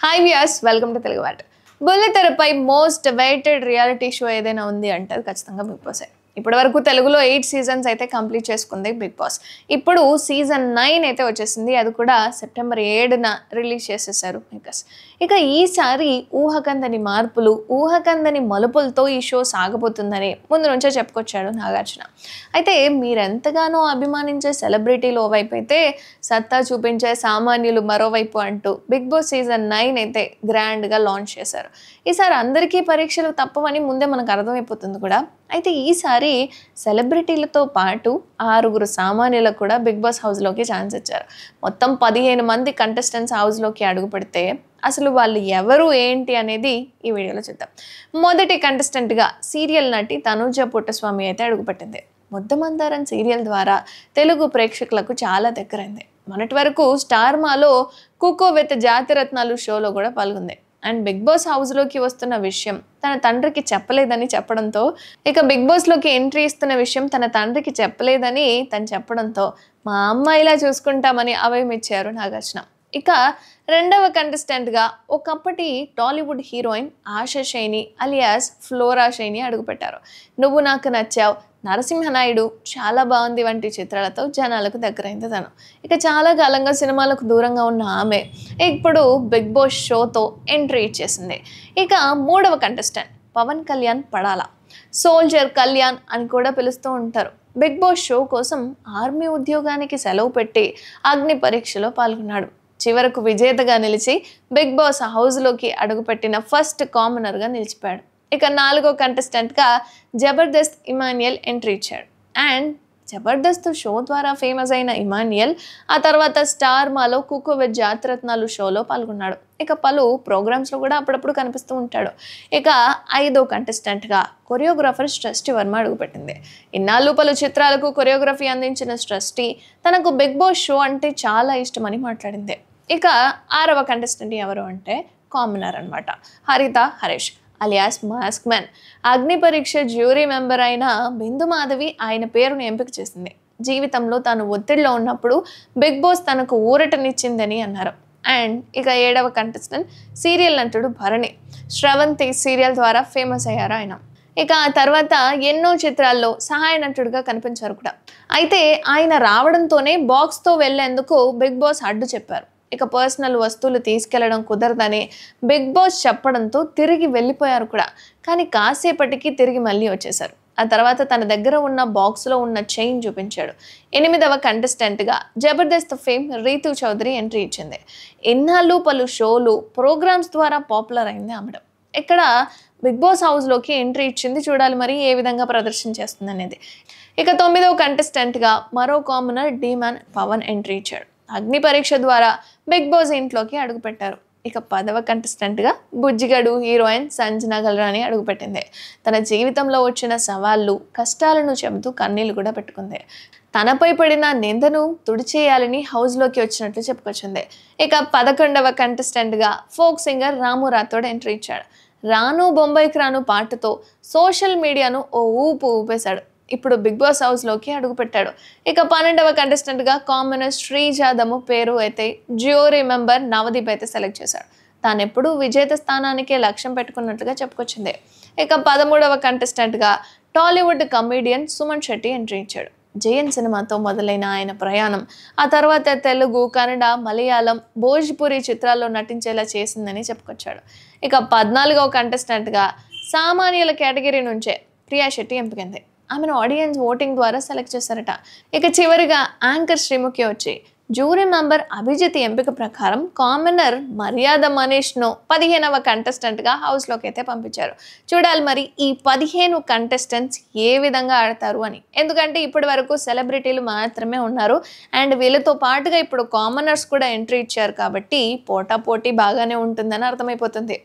Hi viewers, welcome to Telugu what. బుల్లితెరపై most waited reality show ఏదైనా ఉంది అంటే అది ఖచ్చితంగా బిగ్ బాస్. ఇప్పటి వరకు తెలుగులో 8 సీజన్స్ అయితే కంప్లీట్ చేసుకుంది బిగ్ బాస్. ఇప్పుడు సీజన్ 9 అయితే వచ్చేసింది. అది కూడా సెప్టెంబర్ 7న రిలీజ్ చేసేసారు మేకర్స్. ఇక ఈసారి ఊహకందని మార్పులు, ఊహకందని మలుపులతో ఈ షో సాగబోతుందని ముందు నుంచే చెప్పుకొచ్చాడు నాగార్జున. అయితే మీరెంతగానో అభిమానించే సెలబ్రిటీలు ఓవైపు అయితే, సత్తా చూపించే సామాన్యులు మరోవైపు అంటూ బిగ్ బాస్ సీజన్ 9 అయితే గ్రాండ్గా లాంచ్ చేశారు. ఈసారి అందరికీ పరీక్షలు తప్పవని ముందే మనకు అర్థమైపోతుంది కూడా. అయితే ఈసారి సెలబ్రిటీలతో పాటు 6 సామాన్యులకు కూడా బిగ్ బాస్ హౌస్లోకి ఛాన్స్ ఇచ్చారు. మొత్తం 15 మంది కంటెస్టెంట్స్ హౌస్లోకి అడుగు పెడితే అసలు వాళ్ళు ఎవరు ఏంటి అనేది ఈ వీడియోలో చూద్దాం. మొదటి కంటెస్టెంట్గా సీరియల్ నటి తనూజ పుట్టస్వామి అయితే అడుగుపెట్టింది. ముద్దమందారం సీరియల్ ద్వారా తెలుగు ప్రేక్షకులకు చాలా దగ్గరైంది. మొన్నటి వరకు స్టార్ మాలో కుకో విత్ జాతిరత్నాలు షోలో కూడా పాల్గొంది. అండ్ బిగ్ బాస్ హౌస్లోకి వస్తున్న విషయం తన తండ్రికి చెప్పలేదని చెప్పడంతో, ఇక బిగ్ బాస్లోకి ఎంట్రీ ఇస్తున్న విషయం తన తండ్రికి చెప్పలేదని తను చెప్పడంతో మా అమ్మ ఇలా చూసుకుంటామని అభయం ఇచ్చారు నాగార్జున. ఇక రెండవ కంటెస్టెంట్గా ఒకప్పటి Tollywood heroine Asha Saini alias Flora Saini అడుగుపెట్టారు. నువ్వు నాకు నచ్చావు, నరసింహనాయుడు, చాలా బాగుంది వంటి చిత్రాలతో జనాలకు దగ్గరైంది తను. ఇక చాలా కాలంగా సినిమాలకు దూరంగా ఉన్న ఆమె ఇప్పుడు బిగ్ బాస్ షోతో ఎంట్రీ ఇచ్చేసింది. ఇక మూడవ కంటెస్టెంట్ పవన్ కళ్యాణ్ పడాల, సోల్జర్ కళ్యాణ్ అని కూడా పిలుస్తూ ఉంటారు. బిగ్ బాస్ షో కోసం ఆర్మీ ఉద్యోగానికి సెలవు పెట్టి అగ్ని పరీక్షలో పాల్గొన్నాడు. చివరకు విజేతగా నిలిచి బిగ్ బాస్ హౌస్లోకి అడుగుపెట్టిన ఫస్ట్ కామనర్గా నిలిచిపోయాడు. ఇక నాలుగో కంటెస్టెంట్గా జబర్దస్త్ ఇమాన్యుయల్ ఎంట్రీ ఇచ్చాడు. అండ్ జబర్దస్త్ షో ద్వారా ఫేమస్ అయిన ఇమాన్యుయల్ ఆ తర్వాత స్టార్ మాలో కుకో విత్ జాతిరత్నాలు షోలో పాల్గొన్నాడు. ఇక పలు ప్రోగ్రామ్స్లో కూడా అప్పుడప్పుడు కనిపిస్తూ ఉంటాడు. ఇక ఐదో కంటెస్టెంట్గా కొరియోగ్రాఫర్ సృష్టి వర్మ అడుగుపెట్టింది. ఇన్నాళ్ళు పలు చిత్రాలకు కొరియోగ్రఫీ అందించిన సృష్టి తనకు బిగ్ బాస్ షో అంటే చాలా ఇష్టమని మాట్లాడింది. ఇక ఆరవ కంటెస్టెంట్ ఎవరు అంటే కామనర్ అనమాట, హరిత హరీష్ అలియాస్ మాస్క్ మ్యాన్. అగ్ని పరీక్ష జ్యూరీ మెంబర్ అయిన బిందు మాధవి ఆయన పేరును ఎంపిక చేసింది. జీవితంలో తాను ఒత్తిడిలో ఉన్నప్పుడు బిగ్ బాస్ తనకు ఊరటనిచ్చిందని అన్నారు. అండ్ ఇక ఏడవ కంటెస్టెంట్ సీరియల్ నటుడు భరణి. శ్రవంతి సీరియల్ ద్వారా ఫేమస్ అయ్యారు ఆయన. ఇక ఆ తర్వాత ఎన్నో చిత్రాల్లో సహాయ నటుడిగా కనిపించారు కూడా. అయితే ఆయన రావడంతోనే బాక్స్తో వెళ్లేందుకు బిగ్ బాస్ అడ్డు చెప్పారు. ఇక పర్సనల్ వస్తువులు తీసుకెళ్లడం కుదరదని బిగ్ బాస్ చెప్పడంతో తిరిగి వెళ్ళిపోయారు కూడా. కానీ కాసేపటికి తిరిగి మళ్ళీ వచ్చేశారు. ఆ తర్వాత తన దగ్గర ఉన్న బాక్స్లో ఉన్న చైన్ చూపించాడు. 8వ కంటెస్టెంట్గా జబర్దస్త్ ఫేమ్ రీతు చౌదరి ఎంట్రీ ఇచ్చింది. ఎన్నాళ్ళు పలు షోలు ప్రోగ్రామ్స్ ద్వారా పాపులర్ అయింది ఆమె. ఇక్కడ బిగ్ బాస్ హౌస్లోకి ఎంట్రీ ఇచ్చింది. చూడాలి మరి ఏ విధంగా ప్రదర్శన చేస్తుంది అనేది. ఇక 9వ కంటెస్టెంట్గా మరో కామనర్ డీమాన్ పవన్ ఎంట్రీ ఇచ్చాడు. అగ్ని పరీక్ష ద్వారా బిగ్ బాస్ ఇంట్లోకి అడుగుపెట్టారు. ఇక 10వ కంటెస్టెంట్గా బుజ్జిగడు హీరోయిన్ సంజన గల్రాని అడుగుపెట్టింది. తన జీవితంలో వచ్చిన సవాళ్ళు, కష్టాలను చెబుతూ కన్నీళ్లు కూడా పెట్టుకుంది. తనపై పడిన నిందను తుడిచేయాలని హౌస్లోకి వచ్చినట్లు చెప్పుకొచ్చింది. ఇక 11వ కంటెస్టెంట్గా ఫోక్ సింగర్ రాము రాథోడ్ ఎంట్రీ ఇచ్చాడు. రాను బొంబాయికి రాను పాటతో సోషల్ మీడియాను ఓ ఊపు ఊపేశాడు. ఇప్పుడు బిగ్ బాస్ హౌస్లోకి అడుగుపెట్టాడు. ఇక 12వ కంటెస్టెంట్గా కామనర్ శ్రీజాదము పేరు అయితే జ్యూరీ మెంబర్ నవదీప్ అయితే సెలెక్ట్ చేశాడు. తాను ఎప్పుడూ విజేత స్థానానికే లక్ష్యం పెట్టుకున్నట్లుగా చెప్పుకొచ్చింది. ఇక 13వ కంటెస్టెంట్గా టాలీవుడ్ కమీడియన్ సుమన్ శెట్టి ఎంట్రీ ఇచ్చాడు. జయన్ సినిమాతో మొదలైన ఆయన ప్రయాణం ఆ తర్వాత తెలుగు, కన్నడ, మలయాళం, భోజ్పురి చిత్రాల్లో నటించేలా చేసిందని చెప్పుకొచ్చాడు. ఇక 14వ కంటెస్టెంట్గా సామాన్యుల కేటగిరీ నుంచే ప్రియా శెట్టి ఎంపికైంది. ఆమెను ఆడియన్స్ ఓటింగ్ ద్వారా సెలెక్ట్ చేశారట. ఇక చివరిగా యాంకర్ శ్రీముఖి వచ్చి జ్యూరీ మెంబర్ అభిజిత్ ఎంపిక ప్రకారం కామనర్ మర్యాద మనీష్ను 15వ కంటెస్టెంట్గా హౌస్లోకి అయితే పంపించారు. చూడాలి మరి ఈ 15 కంటెస్టెంట్స్ ఏ విధంగా ఆడతారు అని. ఎందుకంటే ఇప్పటి వరకు సెలబ్రిటీలు మాత్రమే ఉన్నారు. అండ్ వీళ్ళతో పాటుగా ఇప్పుడు కామనర్స్ కూడా ఎంట్రీ ఇచ్చారు కాబట్టి పోటాపోటీ బాగానే ఉంటుందని అర్థమైపోతుంది.